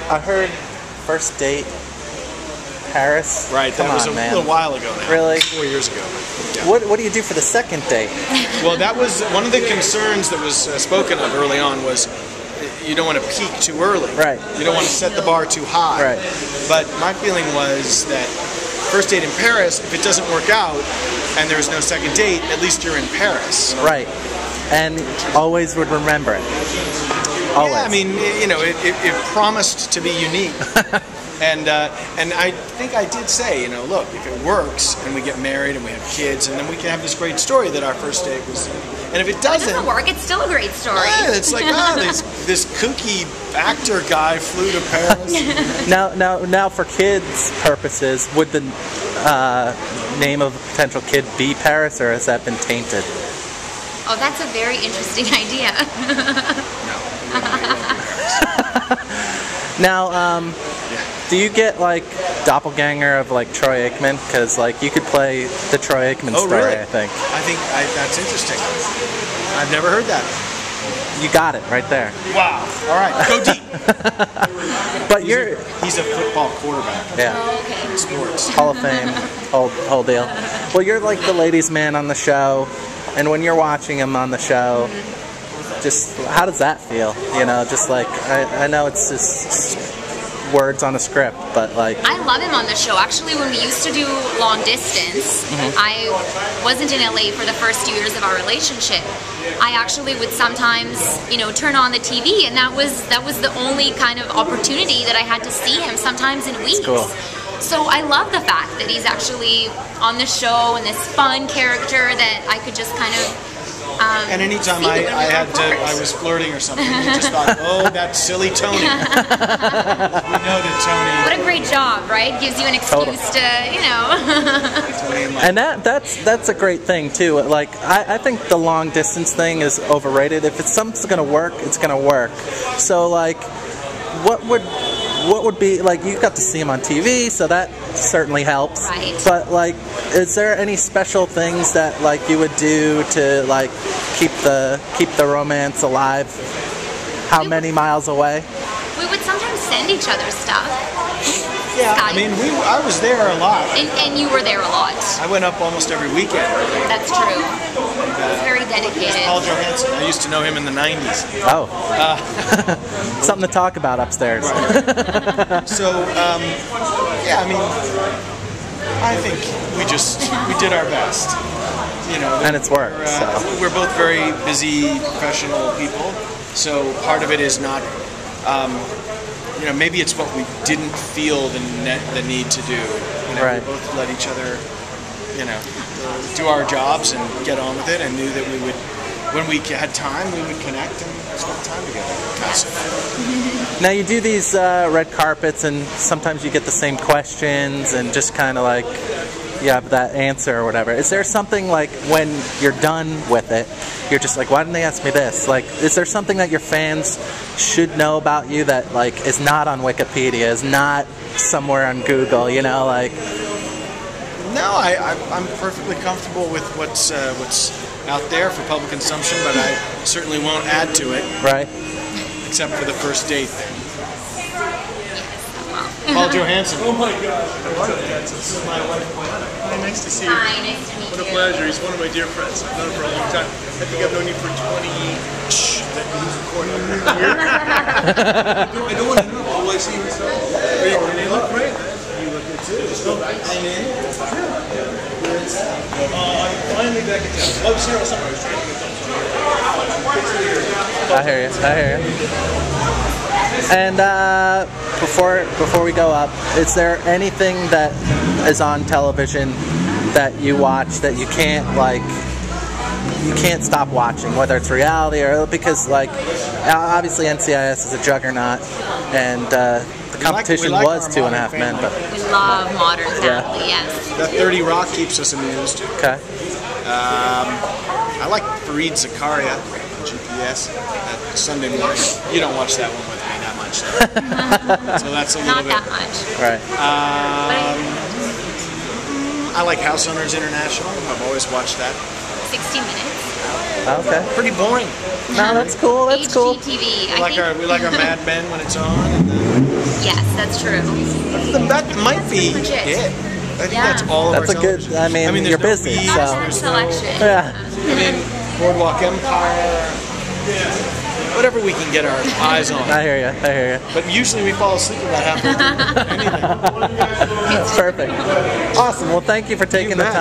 I heard first date Paris. Right, that was a little while ago now. Really? 4 years ago. Yeah. What do you do for the second date? Well, that was one of the concerns that was spoken of early on was you don't want to peak too early. Right. You don't want to set the bar too high. Right. But my feeling was that first date in Paris, if it doesn't work out and there's no second date, at least you're in Paris. Right. And always would remember it. Always. Yeah, I mean, you know, it promised to be unique. And I think I did say, you know, look, if it works and we get married and we have kids, and then we can have this great story that our first date was. And if it doesn't, work, it's still a great story. Yeah, it's like, this kooky actor guy flew to Paris. Now, for kids' purposes, would the name of a potential kid be Paris, or has that been tainted? Oh, that's a very interesting idea. Now, do you get like doppelganger of like Troy Aikman? Because like you could play the Troy Aikman story. Really? I think that's interesting. I've never heard that. You got it right there. Wow. All right, go deep. But he's a football quarterback. Yeah. Oh, okay. Sports. Hall of Fame, whole deal. Well, you're like the ladies' man on the show, and when you're watching him on the show, just how does that feel? You know, just like I know it's just words on a script, but like I love him on the show. Actually, when we used to do long distance, I wasn't in LA for the first few years of our relationship. I actually would sometimes, you know, turn on the TV, and that was the only kind of opportunity that I had to see him, sometimes in weeks. Cool. So I love the fact that he's actually on the show and this fun character that I could just kind of and anytime I was flirting or something, you just thought, oh, that silly Tony. We know that Tony. What a great job, right? Gives you an excuse to, you know. And that's a great thing too. Like I think the long distance thing is overrated. If something's gonna work, it's gonna work. So like, what would be like? You got to see him on TV, so that certainly helps. Right. But like, is there any special things that like you would do to like keep the romance alive? How many miles away? We would sometimes send each other stuff. Yeah, Skype. I mean, I was there a lot. And you were there a lot. I went up almost every weekend. That's true. He's very dedicated. Paul Johansson. I used to know him in the 90s. Oh. Something to talk about upstairs. Right. So, yeah, I mean, I think we did our best. You know, and it's worked. We're both very busy professional people, so part of it is not, you know, maybe it's what we didn't feel the need to do. You know, right. We both let each other, you know, do our jobs and get on with it, and knew that we would, when we had time, we would connect and spend time together. Now you do these red carpets, and sometimes you get the same questions, and just kind of like you have that answer or whatever. Is there something like when you're done with it, you're just like, why didn't they ask me this? Like, is there something that your fans should know about you that like is not on Wikipedia, is not somewhere on Google? You know, like. No, I'm perfectly comfortable with what's out there for public consumption, but I certainly won't add to it. Right. Except for the first date thing. Paul Johansson. Oh my God. Paul Johansson. This is my wife. Hi, nice to see you. Hi, nice to meet you. What a pleasure. He's one of my dear friends. I've known him for a long time. I think I've known you for 20. Shh. That he's recording. I don't want to know. All I see is. You look great. You look good too. Just go back. I'm in. I'm finally back in town. Oh, Sarah, sorry. I was trying to get I hear you. And before we go up, is there anything that is on television that you watch that you can't stop watching, whether it's reality or because like obviously NCIS is a juggernaut, and the competition was 2.5 Men, but we love Modern Family. Yes. That 30 Rock keeps us amused. Okay. I like Fareed Zakaria on GPS that Sunday morning. You don't watch that one with me that much, though. So that's a little Not bit. that much. Right. I like House Owners International. I've always watched that. 60 Minutes. Okay. Pretty boring. No, that's cool. That's cool. HGTV. We like our Mad Men when it's on. And then Yes, that's true. That might be legit. it. I think Yeah. that's all of That's our a good. television. I mean, there's you're no busy, Beast, Not a so bad selection. yeah. I mean, Boardwalk Empire, whatever we can get our eyes on. I hear you. I hear you. But usually we fall asleep about halfway through anything. Perfect. Awesome. Well, thank you for taking the bet. time.